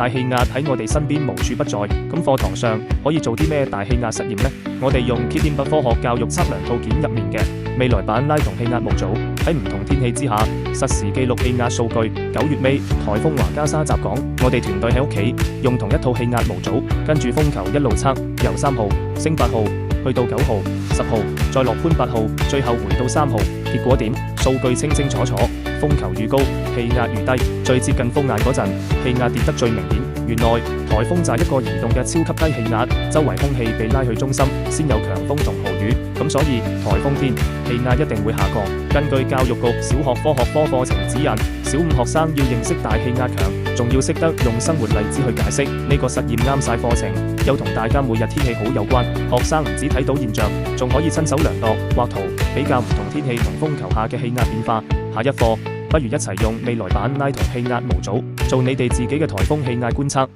大氣壓喺我哋身邊無處不在，咁課堂上可以做啲咩大氣壓實驗呢？我哋用 Kidding 科學教育測量套件入面嘅未來版拉同氣壓模組，喺唔同天氣之下實時記錄氣壓數據。9月尾颱風華加沙襲港，我哋團隊喺屋企用同一套氣壓模組，跟住風球一路測，由3號升8號，去到9號、10號，再落寬8號，最後回到3號。結果點？數據清清楚楚，風球愈高，氣壓愈低，最接近風眼嗰陣，氣壓跌得最明顯。原來颱風就係一個移動嘅超級低氣壓，周圍空氣被拉去中心，先有強風同豪雨。咁所以颱風天氣壓一定會下降。根據教育局小學科學科課程指引，小5學生要認識大氣壓強，仲要識得用生活例子去解釋。呢個實驗啱晒課程，又同大家每日天氣好有關。學生唔止睇到現象，仲可以親手量度、畫圖，比較唔同天氣同風球下嘅氣壓變化。下一課不如一齊用未來版拉同氣壓模組，做你哋自己嘅颱風氣壓觀測。